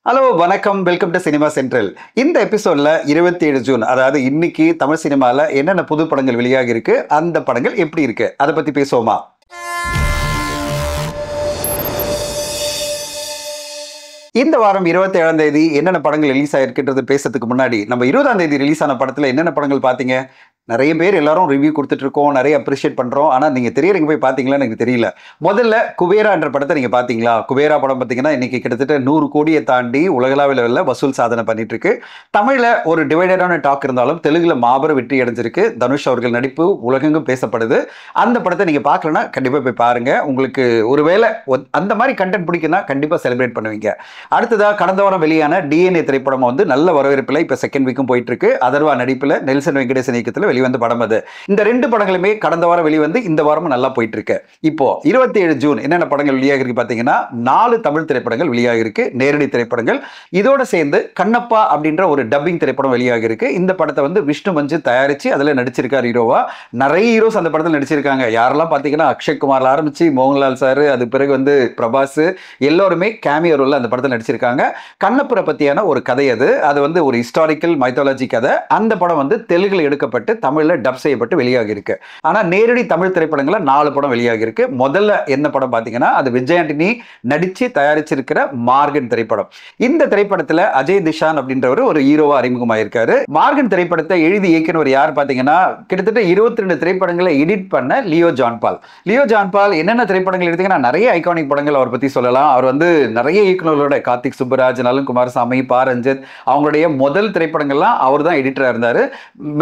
Hello வணக்கம், welcome to cinema central. இந்த எபிசோட்ல 27 ஜூன், அதாவது இன்னைக்கு தமிழ் சினிமால என்னென்ன புது படங்கள் வெளியாகி இருக்கு, அந்த படங்கள் எப்படி இருக்கு, அதை பத்தி பேசுவோமா? இந்த வாரம் 27ஆம் தேதி என்னென்ன படங்கள் ரிலீஸ் ஆயிருக்குன்றது பேசுறதுக்கு முன்னாடி, நம்ம 20ஆம் தேதி ரிலீஸ் ஆன படத்துல என்னென்ன படங்கள் பாத்தீங்க? நிறைய பேர் எல்லாரும் ரிவ்யூ கொடுத்துட்டு இருக்கோம், நிறைய அப்ரிஷியேட் பண்றோம். ஆனா நீங்க திரையரங்கு போய் பாத்தீங்களான்னு எனக்கு தெரியல. முதல்ல குபேரா என்ற படத்தை நீங்க பாத்தீங்களா? குபேரா படம் பாத்தீங்கன்னா இன்னைக்கு கிட்டத்தட்ட 100 கோடியை தாண்டி உலகளாவிய லெவல்ல வசூல் சாதனை பண்ணிட்டு இருக்கு. தமிழ்ல ஒரு டிவைடடான டாக் இருந்தாலும் தெலுங்குல மாபெரும் வெற்றி அடைஞ்சிருக்கு. தனுஷ் அவர்கள் நடிப்பு உலகெங்கும் பேசப்படுது. அந்த படத்தை நீங்க பார்க்கலன்னா கண்டிப்பா போய் பாருங்க. உங்களுக்கு ஒருவேளை அந்த மாதிரி கண்டென்ட் பிடிக்குன்னா கண்டிப்பா செலிப்ரேட் பண்ணுவீங்க. அடுத்ததா கடந்த வாரம் வெளியான டிஎன்ஏ திரைப்படம் வந்து நல்ல வரவேற்பில் இப்ப செகண்ட் வீக்கும் போயிட்டு இருக்கு. அதர்வா நடிப்புல நெல்சன் வெங்கடேசன் இயக்கத்துல வெளிவந்த படம் அது. இந்த ரெண்டு படங்களுமே கடந்த வாரம் வெளிவந்து இந்த வாரமும் நல்லா போயிட்டு இருக்கு. இப்போ 27 ஜூன் என்னென்ன படங்கள் வெளியாக இருக்கு பாத்தீங்கன்னா 4 தமிழ் திரைப்படங்கள் வெளியாக இருக்கு, நேரடி திரைப்படங்கள். இதோட சேர்ந்து கண்ணப்பா அப்படின்ற ஒரு டப்பிங் திரைப்படம் வெளியாக இருக்கு. இந்த படத்தை வந்து விஷ்ணு மஞ்சு தயாரிச்சு அதுல நடிச்சிருக்காரு ஹீரோவா. நிறைய ஹீரோஸ் அந்த படத்தில் நடிச்சிருக்காங்க. யாரெல்லாம் பாத்தீங்கன்னா அக்ஷய் குமார்ல ஆரம்பிச்சு மோகன்லால் சார், அது பிறகு வந்து பிரபாஸ், எல்லாருமே கேமியோ ரோல்ல அந்த படத்தில் நடிச்சிருக்காங்க. கண்ணப்புரை பத்தியான ஒரு கதை அது. அது வந்து ஒரு ஹிஸ்டாரிக்கல் மைத்தாலஜி கதை. அந்த படம் வந்து தெலுங்குல எடுக்கப்பட்டு தமிழ்ல டப் செய்யப்பட்டு வெளியாகி இருக்கு. ஆனா நேரடி தமிழ் திரைப்படங்கள்ல 4 படம் வெளியாகி இருக்கு. முதல்ல என்ன படம் பாத்தீங்கன்னா அது விஜய் ஆண்டனி நடிச்சு தயாரிச்சிருக்கிற மார்கன் திரைப்படம். இந்த திரைப்படத்துல அஜய் திஷான் அப்படின்றவர் ஒரு ஹீரோவா அறிமுகமாயிருக்காரு. மார்கன் திரைப்படத்தை எழுதி இயக்கினவர் யார் பாத்தீங்கன்னா கிட்டத்தட்ட 22 திரைப்படங்களை எடிட் பண்ண லியோ ஜான்பால். லியோ ஜான்பால் என்னென்ன திரைப்படங்கள் எடுத்தீங்கன்னா நிறைய ஐகானிக் படங்கள் அவர் பத்தி சொல்லலாம். அவர் வந்து நிறைய இயக்குநர்களோட கார்த்திக் சுப்பராஜ், நலன் குமாரசாமி, பா ரஞ்சித் அவங்களுடைய முதல் திரைப்படங்கள்லாம் அவர் தான் எடிட்டரா இருந்தாரு.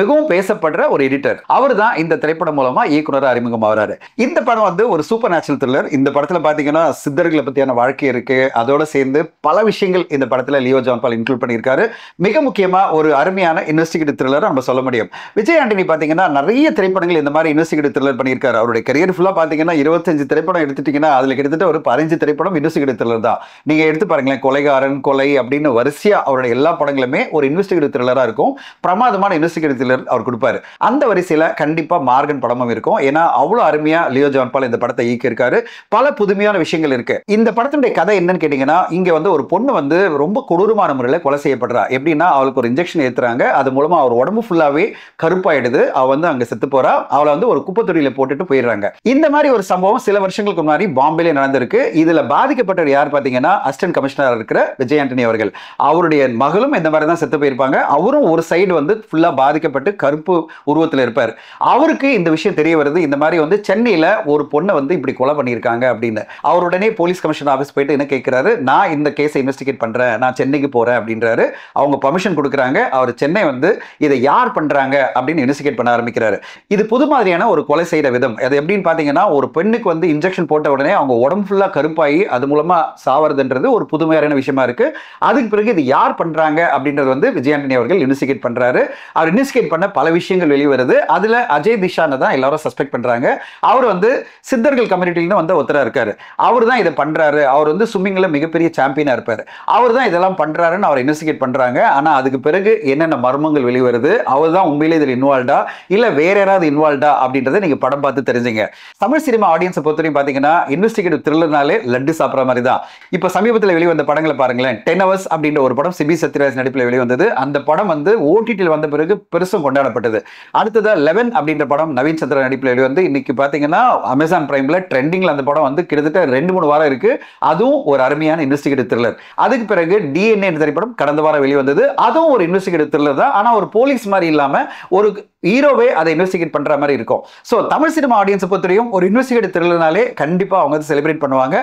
மிகவும் பேசப்படுற ஒரு எடிட்டர். அவர் தான் இந்த திரைப்படம் மூலமா இயக்குனரா அறிமுகமாகிறாரு. இந்த படம் வந்து ஒரு சூப்பர் நேச்சுரல் த்ரில்லர். இந்த படத்துல பாத்தீங்கன்னா சித்தர்களை பத்தியான வாழ்க்கை இருக்கு. அதோட சேர்ந்து பல விஷயங்கள் இந்த படத்துல லியோ ஜான்பால் இன்க்ளூட் பண்ணியிருக்காரு. மிக முக்கியமா ஒரு அருமையான இன்வெஸ்டிகேட்டிவ் த்ரில்லர் நம்ம சொல்ல முடியும். விஜய் ஆண்டனி பாத்தீங்கன்னா நிறைய திரைப்படங்கள் இந்த மாதிரி இன்வெஸ்டிகேட்டிவ் த்ரில்லர் பண்ணியிருக்காரு. அவருடைய கரியர் ஃபுல்லா பாத்தீங்கன்னா 25 திரைப்படம் எடுத்துட்டீங்கன்னா அதுல கிட்டத்தட்ட ஒரு 15 திரைப்படம் இன்வெஸ்டிகேட்டிவ் த்ரில்லர் தான். நீங்க எடுத்து பாருங்களேன், கொலைகாரன், கொலை அப்படின்னு வரிசையா அவருடைய எல்லா படங்களுமே ஒரு இன்வெஸ்டிகேட்டிவ் த்ரில்லரா இருக்கும். பிரமாதமான இன்வெஸ்டிகேட்டிவ் த்ரில்லர் அவர் கொடுப்பாரு. அந்த வரிசையில கண்டிப்பா மார்கன் படமும் இருக்கும். ஏன்னா அவ்வளவு அருமையா லியோ ஜான்பால் இந்த படத்தை இயக்கியிருக்காரு. பல புதுமையான விஷயங்கள் இருக்கு. இந்த படத்தினுடைய கதை என்னன்னு கேட்டீங்கன்னா, இங்க வந்து ஒரு பொண்ணு வந்து ரொம்ப கொடூரமான முறையில் கொலை செய்யப்படுறா. எப்படின்னா அவளுக்கு ஒரு இன்ஜெக்ஷன் ஏத்துறாங்க. அது மூலமா அவர் உடம்பு ஃபுல்லாவே கருப்பாயிடுது. அவ வந்து அங்க செத்து போறா. அவளை வந்து ஒரு குப்பை தொட்டியில போட்டுட்டு போயிடுறாங்க. இந்த மாதிரி ஒரு சம்பவம் சில வருஷங்களுக்கு முன்னாடி பாம்பேல நடந்திருக்கு. இதுல பாதிக்கப்பட்டவர் யார் பாத்தீங்கன்னா அசிஸ்டன்ட் கமிஷனரா இருக்கிற விஜய் ஆண்டனி அவர்கள். அவருடைய மகளும் இந்த மாதிரி தான் செத்து போயிருப்பாங்க. அவரும் ஒரு சைடு வந்து ஃபுல்லா பாதிக்கப்பட்டு கருப்பு உருவத்தில் இருப்பார். அவருக்கு இந்த விஷயம் தெரிய வருது. இந்த மாதிரி வந்து சென்னையில ஒரு பொண்ணை வந்து இப்படி கொலை பண்ணியிருக்காங்க அப்படின்னு. அவர் உடனே போலீஸ் கமிஷனர் ஆஃபீஸ் போயிட்டு என்ன கேட்கிறாரு, நான் இந்த கேஸை இன்வெஸ்டிகேட் பண்றேன், நான் சென்னைக்கு போறேன் அப்படின்றாரு. அவங்க பர்மிஷன் கொடுக்குறாங்க. அவர் சென்னை வந்து இதை யார் பண்றாங்க அப்படின்னு இன்வெஸ்டிகேட் பண்ண ஆரம்பிக்கிறாரு. இது புது மாதிரியான ஒரு கொலை செய்யற விதம். அது எப்படின்னு பாத்தீங்கன்னா ஒரு பெண்ணுக்கு வந்து இன்ஜெக்ஷன் போட்ட உடனே அவங்க உடம்பு ஃபுல்லா கருப்பாகி அது மூலமா சாவறதுன்றது ஒரு புதுமையான விஷயமா இருக்கு. அதுக்கு பிறகு இது யார் பண்றாங்க அப்படின்றது வந்து விஜய் ஆண்டனி அவர்கள் இன்வெஸ்டிகேட் பண்றாரு. அவர் இன்வெஸ்டிகேட் பண்ண பல விஷயங்கள் வெளியே வருது. அதுல அஜய் திஷானை தான் எல்லாரும் சஸ்பெக்ட் பண்றாங்க. அவர் வந்து சித்தர்கள் கம்யூனிட்டில வந்து ஒருத்தரா இருக்காரு. அவர் தான் இதை பண்றாரு. அவர் வந்து ஸ்விம்மிங்ல மிகப்பெரிய சாம்பியனா இருப்பாரு. அவர் தான் இதெல்லாம் பண்றாருன்னு அவர் இன்வெஸ்டிகேட் பண்றாங்க. ஆனா அதுக்கு பிறகு என்னென்ன மர்மங்கள் வெளிவருது, அவர் தான் உண்மையிலே இதில் இன்வால்வ்டா இல்ல வேற யாராவது இன்வால்வ்டா அப்படின்றத நீங்க படம் பார்த்து தெரிஞ்சுங்க. தமிழ் சினிமா ஆடியன்ஸை பொறுத்தவரைக்கும் பாத்தீங்கன்னா இன்வெஸ்டிகேட்டிவ் த்ரில்லர்னாலே லட்டு சாப்பிட்ற மாதிரி தான். இப்ப சமீபத்தில் வெளிவந்த படங்களை பாருங்களேன். 10 Hours அப்படின்ற ஒரு படம் சிபி சத்யராஜ் நடிப்பில் வெளிவந்தது. அந்த படம் வந்து ஓடிடியில் வந்த பிறகு பெருசும் கொண்டாடப்பட்டது. அடுத்ததா 11 அப்படின்ற படம் நவீன் சந்திரா நடிப்பில் வெளிவந்து இன்னைக்கு பாத்தீங்கன்னா அமேசான் பிரைம்ல ட்ரெண்டிங்ல அந்த படம் வந்து கிட்டத்தட்ட 2-3 வாரம் இருக்கு. அதுவும் ஒரு அருமையான இன்வெஸ்டிகேட்டிவ் த்ரில்லர். அதுக்கு பிறகு டிஎன்ஏ திரைப்படம் கடந்த வாரம் வெளிவந்தது. அதுவும் ஒரு இன்வெஸ்டிகேட்டிவ் த்ரில்லர் தான். ஆனா ஒரு போலீஸ் மாதிரி இல்லாம ஒரு ஹீரோவே அதை இன்வெஸ்டிகேட் பண்ற மாதிரி இருக்கும். சோ தமிழ் சினிமா ஆடியன்ஸ் பொறுத்தவரையும் ஒரு இன்வெஸ்டிகேட்டிவ் த்ரில்லர்னாலே கண்டிப்பா அவங்க வந்து செலிப்ரேட் பண்ணுவாங்க.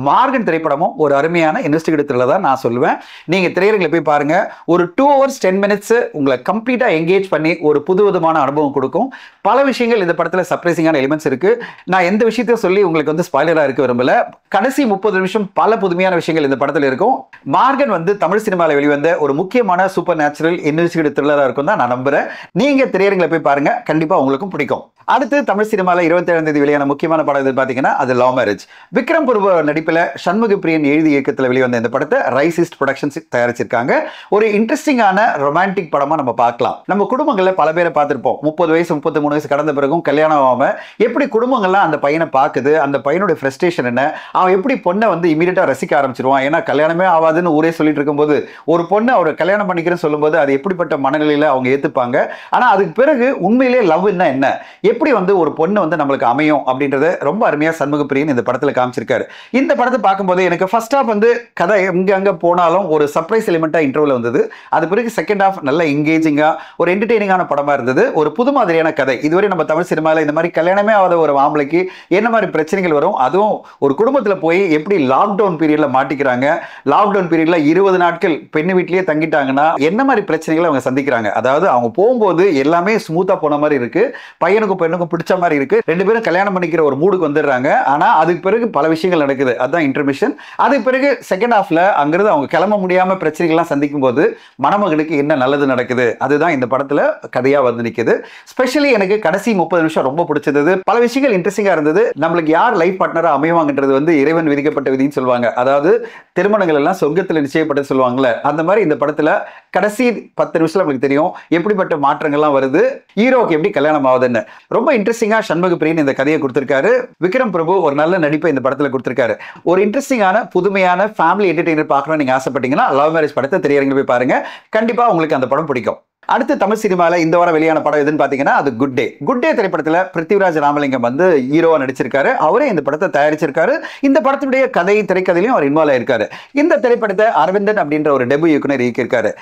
மார்கன் திரைப்படமும் ஒரு அருமையான இன்வெஸ்டிகேட்டிவ் த்ரில்லர் தான் நான் சொல்லுவேன். நீங்க திரையரங்கில் போய் பாருங்க. ஒரு 2 hours 10 minutes உங்களை கம்ப்ளீட்டா என்கேஜ் பண்ணி ஒரு புது விதமான அனுபவம் கொடுக்கும். பல விஷயங்கள் இந்த படத்துல சர்ப்ரைசிங்கான எலிமெண்ட்ஸ் இருக்கு. நான் எந்த விஷயத்தையும் சொல்லி உங்களுக்கு வந்து ஸ்பாயிலரா இருக்க விரும்பல. கடைசி 30 நிமிஷம் பல புதுமையான விஷயங்கள் இந்த படத்துல இருக்கும். மார்கன் வந்து தமிழ் சினிமாவில் வெளிவந்த ஒரு முக்கியமான சூப்பர் நேச்சுரல் இன்வெஸ்டிகேட்டிவ் த்ரில்லரா இருக்கும் தான் நான் நம்புறேன். நீங்க திரையரங்கில் போய் பாருங்க, கண்டிப்பா உங்களுக்கும் பிடிக்கும். அடுத்து தமிழ் சினிமாவில் 27ஆம் தேதி வெளியான முக்கியமான படம் எது பாத்தீங்கன்னா அது லவ் மேரேஜ். விக்ரம் பிரபு நடிப்பில் சண்முக பிரியன் எழுதி இயக்கத்தில் வெளிவந்த இந்த படத்தை ரைசிஸ்ட் ப்ரொடக்ஷன்ஸ் தயாரிச்சிருக்காங்க. ஒரு இன்ட்ரெஸ்டிங்கான ரொமான்டிக் படமா நம்ம பார்க்கலாம். நம்ம குடும்பங்கள்ல பல பேரை பார்த்து பார்த்திருப்போம். 30 வயசு 33 வயசு கடந்த பிறகும் கல்யாணம் ஆகாம எப்படி குடும்பங்கள்லாம் அந்த பையனை பார்க்குது, அந்த பையனுடைய ஃப்ரஸ்ட்ரேஷன் என்ன, அவன் எப்படி பொண்ணை வந்து இமீடியட்டா ரசிக்க ஆரம்பிச்சிருவான். ஏன்னா கல்யாணமே ஆகாதுன்னு ஊரே சொல்லிட்டு இருக்கும்போது ஒரு பொண்ணு அவரை கல்யாணம் பண்ணிக்கிறேன்னு சொல்லும்போது அது எப்படிப்பட்ட மனநிலையில அவங்க ஏத்துப்பாங்க. ஆனா அதுக்கு பிறகு உண்மையிலே லவ்னா என்ன, எப்படி வந்து ஒரு பொண்ணு வந்து நம்மளுக்கு அமையும் அப்படின்றத ரொம்ப அருமையா சண்முகப்பிரியன் இந்த படத்துல காமிச்சிருக்காரு. இந்த படத்தை பார்க்கும்போது எனக்கு ஃபர்ஸ்ட் ஹாஃப் வந்து கதை இங்க அங்க போனாலும் ஒரு சர்ப்ரைஸ் எலிமெண்டா இன்டர்வல் வந்தது. அது பிறகு செகண்ட் ஹாஃப் நல்ல எங்கேஜிங்கா ஒரு என்டர்டெய்னிங்கான படமா இருந்தது. ஒரு புது மாதிரியான கதை. இதுவரை நம்ம தமிழ் சினிமாவில் இந்த மாதிரி கல்யாணமே ஆகாத ஒரு ஆம்பளைக்கு என்ன மாதிரி பிரச்சனைகள் வரும், அதுவும் ஒரு குடும்பத்தில் போய் எப்படி லாக்டவுன் பீரியட்ல மாட்டிக்கிறாங்க, லாக்டவுன் பீரியட்ல 20 நாட்கள் பெண்ணு வீட்லயே தங்கிட்டாங்கன்னா என்ன மாதிரி பிரச்சனைகளை அவங்க சந்திக்கிறாங்க. அதாவது அவங்க போகும்போது எல்லாமே ஸ்மூத்தா போன மாதிரி இருக்கு, பையனுக்கும் பெண்ணுக்கும் பிடிச்ச மாதிரி இருக்கு, ரெண்டு பேரும் கல்யாணம் பண்ணிக்கிற ஒரு மூடுக்கு வந்துடுறாங்க. ஆனா அதுக்கு பிறகு பல விஷயங்கள் நடக்குது. அதுதான் இன்டர்மிஷன். அதுக்கு பிறகு செகண்ட் ஹாஃப்ல அங்கிருந்து அவங்க கிளம்ப முடியாம பிரச்சனைகள்லாம் சந்திக்கும் போது மணமகளுக்கு என்ன நல்லது நடக்குது, அதுதான் இந்த படத்துல கதையா வந்து நிக்குது. ஸ்பெஷலி எனக்கு கடைசி 30 நிமிஷம் ரொம்ப பிடிச்சது. பல விஷயங்கள் இன்ட்ரெஸ்டிங்கா இருந்தது. நம்மளுக்கு யார் லைஃப் பார்ட்னரா அமைவாங்கன்றது வந்து இறைவன் விதிக்கப்பட்ட விதின்னு சொல்லுவாங்க. அதாவது திருமணங்கள் எல்லாம் சொர்க்கத்தில் நிச்சயப்பட்டு சொல்லுவாங்கல்ல, அந்த மாதிரி இந்த படத்துல கடைசி 10 நிமிஷம் நமக்கு தெரியும் எப்படிப்பட்ட மாற்றங்கள்லாம் வருது, ஹீரோக்கு எப்படி கல்யாணம் ஆகுதுன்னு. ரொம்ப இன்ட்ரெஸ்டிங்கா சண்முகப்பிரியன் இந்த கதையை கொடுத்திருக்காரு. விக்ரம் பிரபு ஒரு நல்ல நடிப்பை இந்த படத்துல கொடுத்திருக்காரு. ஒரு இன்ட்ரெஸ்டிங்கான புதுமையான ஃபேமிலி என்டர்டெய்னர் பார்க்கணும்னு நீங்க ஆசைப்பட்டீங்கன்னா லவ் மேரேஜ் படத்தை திரையரங்கில் போய் பாருங்க. கண்டிப்பா உங்களுக்கு அந்த படம் பிடிக்கும். அடுத்து தமிழ் சினிமால இந்த வாரம் வெளியான படம் எதுன்னு பாத்தீங்கன்னா அது குட் டே. குட் டே திரைப்படத்துல பிருத்திவிராஜ் ராமலிங்கம் வந்து ஹீரோவா நடிச்சிருக்காரு. அவரே இந்த படத்தை தயாரிச்சிருக்காரு. இந்த படத்துடைய கதை திரைக்கதையிலும் அவர் இன்வால்வ் ஆயிருக்காரு. இந்த திரைப்படத்தை அரவிந்தன் அப்படின்ற ஒரு டெபு இயக்குனர் இயக்கியிருக்காரு.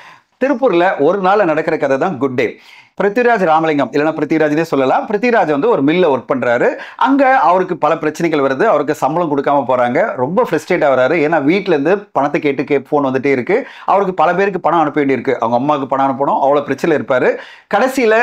திருப்பூர்ல ஒரு நாள் நடக்கிற கதை தான் குட் டே. பிருத்திவிராஜ் ராமலிங்கம் இல்லைன்னா பிருத்திவிராஜ்னே சொல்லலாம். பிருத்திவிராஜ் வந்து ஒரு மில்ல ஒர்க் பண்றாரு. அங்க அவருக்கு பல பிரச்சனைகள் வருது. அவருக்கு சம்பளம் கொடுக்காம போறாங்க. ரொம்ப ஃப்ரஸ்ட்ரேட் ஆகிறாரு. ஏன்னா வீட்டுல இருந்து பணத்தை கேட்டு போன் வந்துட்டே இருக்கு. அவருக்கு பல பேருக்கு பணம் அனுப்ப வேண்டியிருக்கு. அவங்க அம்மாவுக்கு பணம் அனுப்பணும். அவ்வளவு பிரச்சனை இருப்பாரு. கடைசியில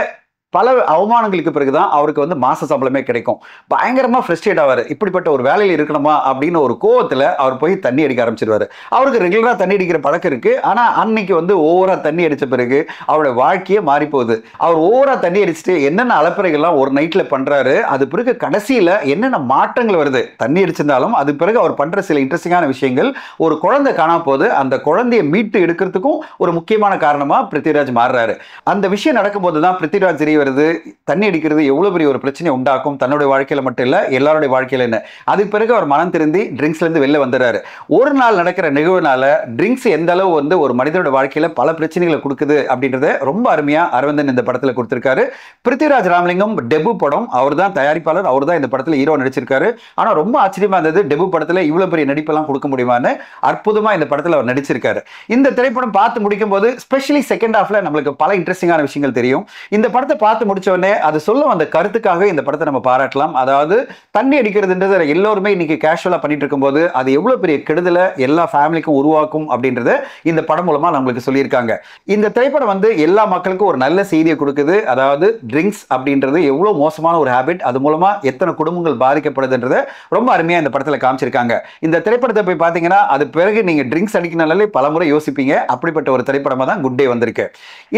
பல அவமானங்களுக்கு பிறகுதான் அவருக்கு வந்து மாச சம்பளமே கிடைக்கும். பயங்கரமா ஃப்ரஸ்ட்ரேட் ஆவாரு. இப்படிப்பட்ட ஒரு வேலையில் இருக்கணுமா அப்படின்னு ஒரு கோவத்துல அவர் போய் தண்ணி அடிக்க ஆரம்பிச்சிருவாரு. அவருக்கு ரெகுலரா தண்ணி அடிக்கிற பழக்கம் இருக்கு. ஆனா அன்னைக்கு வந்து ஓவரா தண்ணி அடிச்ச பிறகு அவருடைய வாழ்க்கையே மாறி போகுது. அவர் ஓவரா தண்ணி அடிச்சுட்டு என்னென்ன அலப்பறைகள்லாம் ஒரு நைட்ல பண்றாரு, அது பிறகு கடைசியில என்னென்ன மாற்றங்கள் வருது. தண்ணி அடிச்சிருந்தாலும் அது பிறகு அவர் பண்ற சில இன்ட்ரெஸ்டிங்கான விஷயங்கள், ஒரு குழந்தை காணாம போகுது, அந்த குழந்தையை மீட்டு எடுக்கிறதுக்கும் ஒரு முக்கியமான காரணமா பிருத்திவிராஜ் மாறுறாரு. அந்த விஷயம் நடக்கும்போது தான் பிருத்திவிராஜ் தெரிய வருது தண்ணி அடிக்கிறது எவ்வளவு பெரிய ஒரு பிரச்சனை உண்டாக்கும், தன்னுடைய வாழ்க்கையில மட்டும் இல்ல எல்லாருடைய வாழ்க்கையில என்ன. அதுக்கு பிறகு அவர் மனம் திருந்தி ட்ரிங்க்ஸ்ல இருந்து வெளில வந்துறாரு. ஒரு நாள் நடக்கிற நிகழ்வுனால ட்ரிங்க்ஸ் எந்த அளவு வந்து ஒரு மனிதனோட வாழ்க்கையில பல பிரச்சனைகளை கொடுக்குது அப்படின்றத ரொம்ப அருமையா அரவிந்தன் இந்த படத்துல கொடுத்திருக்காரு. பிருத்திவிராஜ் ராமலிங்கம் டெபு படம், அவர் தான் தயாரிப்பாளர், அவர் தான் இந்த படத்துல ஹீரோ நடிச்சிருக்காரு. ஆனா ரொம்ப ஆச்சரியமா இருந்தது, டெபு படத்துல இவ்வளவு பெரிய நடிப்பெல்லாம் கொடுக்க முடியுமான்னு. அற்புதமா இந்த படத்துல அவர் நடிச்சிருக்காரு. இந்த திரைப்படம் பார்த்து முடிக்கும் போது ஸ்பெஷலி செகண்ட் ஹாஃப்ல நம்மளுக்கு பல இன்ட்ரெஸ்டிங்கான விஷயங்கள் தெரியும். இந்த படத்தை பார்த்து முடிச்ச உடனே அது சொல்ல வந்த கருத்துக்காக இந்த படத்தை நம்ம பாராட்டலாம். அதாவது தண்ணி அடிக்கிறதுன்றது எல்லோருமே இன்னைக்கு கேஷுவலா பண்ணிட்டு இருக்கும்போது அது எவ்வளவு பெரிய கெடுதலை எல்லா ஃபேமிலிக்கும் உருவாக்கும் அப்படின்றத இந்த படம் மூலமா நம்மளுக்கு சொல்லியிருக்காங்க. இந்த திரைப்படம் வந்து எல்லா மக்களுக்கும் ஒரு நல்ல செய்தியை கொடுக்குது. அதாவது ட்ரிங்க்ஸ் அப்படின்றது எவ்வளவு மோசமான ஒரு ஹேபிட், அது மூலமா எத்தனை குடும்பங்கள் பாதிக்கப்படுதுன்றத ரொம்ப அருமையா இந்த படத்துல காமிச்சிருக்காங்க. இந்த திரைப்படத்தை போய் பாத்தீங்கன்னா அது பிறகு நீங்க ட்ரிங்க்ஸ் அடிக்கனாலே பல முறை யோசிப்பீங்க. அப்படிப்பட்ட ஒரு திரைப்படமா தான் குட் டே வந்திருக்கு.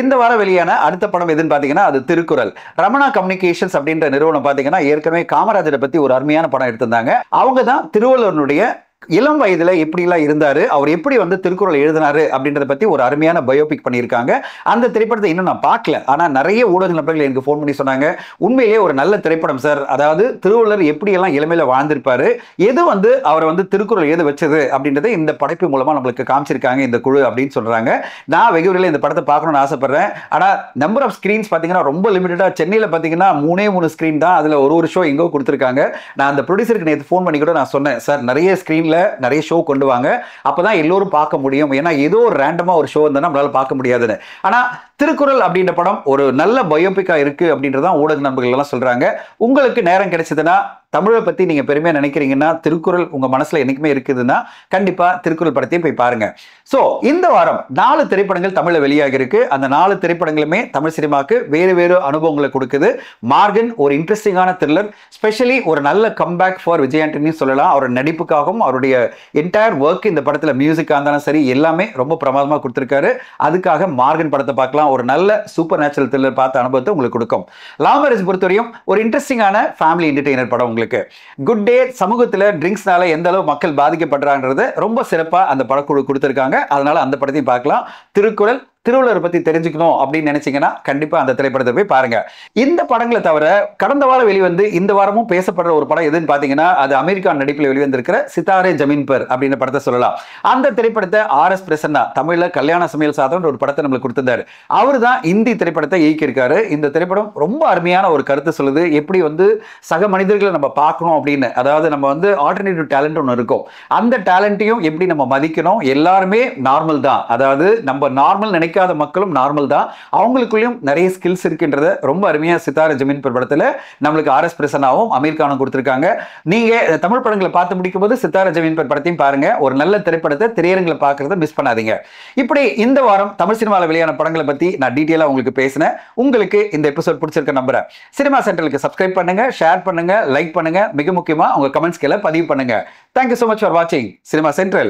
இந்த வாரம் வெளியான அடுத்த படம் எதுன்னு பாத்தீங்கன்னா அது திருக்குறள். ரமணா கம்யூனிகேஷன்ஸ் அப்படின்ற நிறுவனம் பாத்தீங்கன்னா ஏற்கனவே காமராஜரை பத்தி ஒரு அருமையான படம் எடுத்திருந்தாங்க. அவங்க தான் திருவள்ளுவனுடைய இளம் வயதுல எப்படிலாம் இருந்தாரு, அவர் எப்படி வந்து திருக்குறள் எழுதினாரு அப்படின்றத பத்தி ஒரு அருமையான பயோபிக் பண்ணியிருக்காங்க. அந்த திரைப்படத்தை இன்னும் நான் பார்க்கல. ஆனா நிறைய ஊடக நபர்கள் எனக்கு ஃபோன் பண்ணி சொன்னாங்க, உண்மையிலேயே ஒரு நல்ல திரைப்படம் சார். அதாவது திருவள்ளுவர் எப்படியெல்லாம் இளமையில வாழ்ந்திருப்பாரு, எது வந்து அவரை வந்து திருக்குறள் எழுத வச்சது அப்படின்றத இந்த படைப்பு மூலமா நம்மளுக்கு காமிச்சிருக்காங்க இந்த குழு அப்படின்னு சொல்றாங்க. நான் வெகு விரைவில் இந்த படத்தை பார்க்கணும்னு ஆசைப்படுறேன். ஆனா நம்பர் ஆஃப் ஸ்கிரீன்ஸ் பாத்தீங்கன்னா ரொம்ப லிமிட்டடா. சென்னையில பாத்தீங்கன்னா 3 ஸ்கிரீன் தான். அதுல ஒரு ஷோ எங்கோ கொடுத்திருக்காங்க. நான் அந்த ப்ரொடியூசருக்கு நேற்று ஃபோன் பண்ணி கூட நான் சொன்னேன், சார் நிறைய ஸ்கிரீன்ல நிறைய ஷோ கொண்டு வாங்க, அப்பதான் எல்லோரும் பார்க்க முடியும். ஏன்னா ஏதோ ஒரு ரேண்டமா ஒரு ஷோ இருந்தா நம்மளால பார்க்க முடியாதுன்னு. ஆனா திருக்குறள் அப்படின்ற படம் ஒரு நல்ல பயோபிக்கா இருக்கு அப்படின்றதான் ஊடக நண்பர்கள் எல்லாம் சொல்றாங்க. உங்களுக்கு நேரம் கிடைச்சதுன்னா தமிழை பத்தி நீங்க பெருமையா நினைக்கிறீங்கன்னா, திருக்குறள் உங்க மனசுல என்னைக்குமே இருக்குதுன்னா கண்டிப்பா திருக்குறள் படத்தையும் போய் பாருங்க. சோ இந்த வாரம் 4 திரைப்படங்கள் தமிழ்ல வெளியாகி இருக்கு. அந்த 4 திரைப்படங்களுமே தமிழ் சினிமாக்கு வேறு வேறு அனுபவங்களை கொடுக்குது. மார்கன் ஒரு இன்ட்ரெஸ்டிங்கான த்ரில்லர், ஸ்பெஷலி ஒரு நல்ல கம்பேக் ஃபார் விஜய் ஆண்டனி சொல்லலாம். அவரோட நடிப்புக்காகவும் அவருடைய என்டையர் ஒர்க் இந்த படத்துல மியூசிக்கா இருந்தாலும் சரி எல்லாமே ரொம்ப பிரமாதமா கொடுத்திருக்காரு. அதுக்காக மார்கன் படத்தை பார்க்கலாம். ஒரு நல்ல சூப்பர் நேச்சுரல் த்ரில்லர் பார்த்த அனுபவத்தை உங்களுக்கு கொடுக்கும். லவ் மேரேஜ் பொறுத்தவரையும் ஒரு இன்ட்ரெஸ்டிங்கான ஃபேமிலி என்டர்டெய்னர் படம் உங்களுக்கு. குட் டே சமூகத்துல ட்ரிங்க்ஸ்னால எந்த அளவு மக்கள் பாதிக்கப்படுறாங்கறத ரொம்ப சிறப்பா அந்த படக்குழு கொடுத்திருக்காங்க. அதனால அந்த படத்தையும் பார்க்கலாம். திருக்குறள் திருவள்ளுவர் பத்தி தெரிஞ்சுக்கணும் அப்படின்னு நினைச்சீங்கன்னா கண்டிப்பா அந்த திரைப்படத்தை போய் பாருங்க. இந்த படங்களை தவிர கடந்த வாரம் வெளிவந்து இந்த வாரமும் பேசப்படுற ஒரு படம் எதுன்னு பாத்தீங்கன்னா அது அமீர் கான் நடிப்பில் வெளிவந்திருக்கிற சித்தாரே ஜமீன் பர் அப்படின்ற படத்தை சொல்லலாம். அந்த திரைப்படத்தை RS பிரசன்னா தமிழ்ல கல்யாண சமையல் சாதம் ஒரு படத்தை நம்மளுக்கு கொடுத்திருந்தாரு. அவர் தான் இந்தி திரைப்படத்தை இயக்கியிருக்காரு. இந்த திரைப்படம் ரொம்ப அருமையான ஒரு கருத்து சொல்லுது. எப்படி வந்து சக மனிதர்களை நம்ம பார்க்கணும் அப்படின்னு, அதாவது நம்ம வந்து ஆல்டர்னேட்டிவ் டேலண்ட் ஒன்று இருக்கும், அந்த டேலண்ட்டையும் எப்படி நம்ம மதிக்கணும். எல்லாருமே நார்மல் தான், அதாவது நம்ம நார்மல் நினைக்காத மக்களும் நார்மல் தான், அவங்களுக்குள்ளயும் நிறைய ஸ்கில்ஸ் இருக்குன்றத ரொம்ப அருமையா சித்தார ஜமீன் பர் படத்துல நம்மளுக்கு RS பிரசன்னாவும் அமீர் கானும் கொடுத்திருக்காங்க. நீங்க தமிழ் படங்களை பார்த்து முடிக்கும் போது சித்தார ஜமீன் பர் படத்தையும் பாருங்க. ஒரு நல்ல திரைப்படத்தை திரையரங்கில் பார்க்கறத மிஸ் பண்ணாதீங்க. இப்படி இந்த வாரம் தமிழ் சினிமாவில் வெளியான படங்களை பத்தி நான் டீட்டெயிலா உங்களுக்கு பேசினேன். உங்களுக்கு இந்த எபிசோட் பிடிச்சிருக்க நம்புறேன். சினிமா சென்ட்ரலுக்கு சப்ஸ்கிரைப் பண்ணுங்க, ஷேர் பண்ணுங்க, லைக் பண்ணுங்க, மிக முக்கியமா உங்க கமெண்ட்ஸ் கீழே பதிவு பண்ணுங்க. Thank you so much for watching Cinema Central.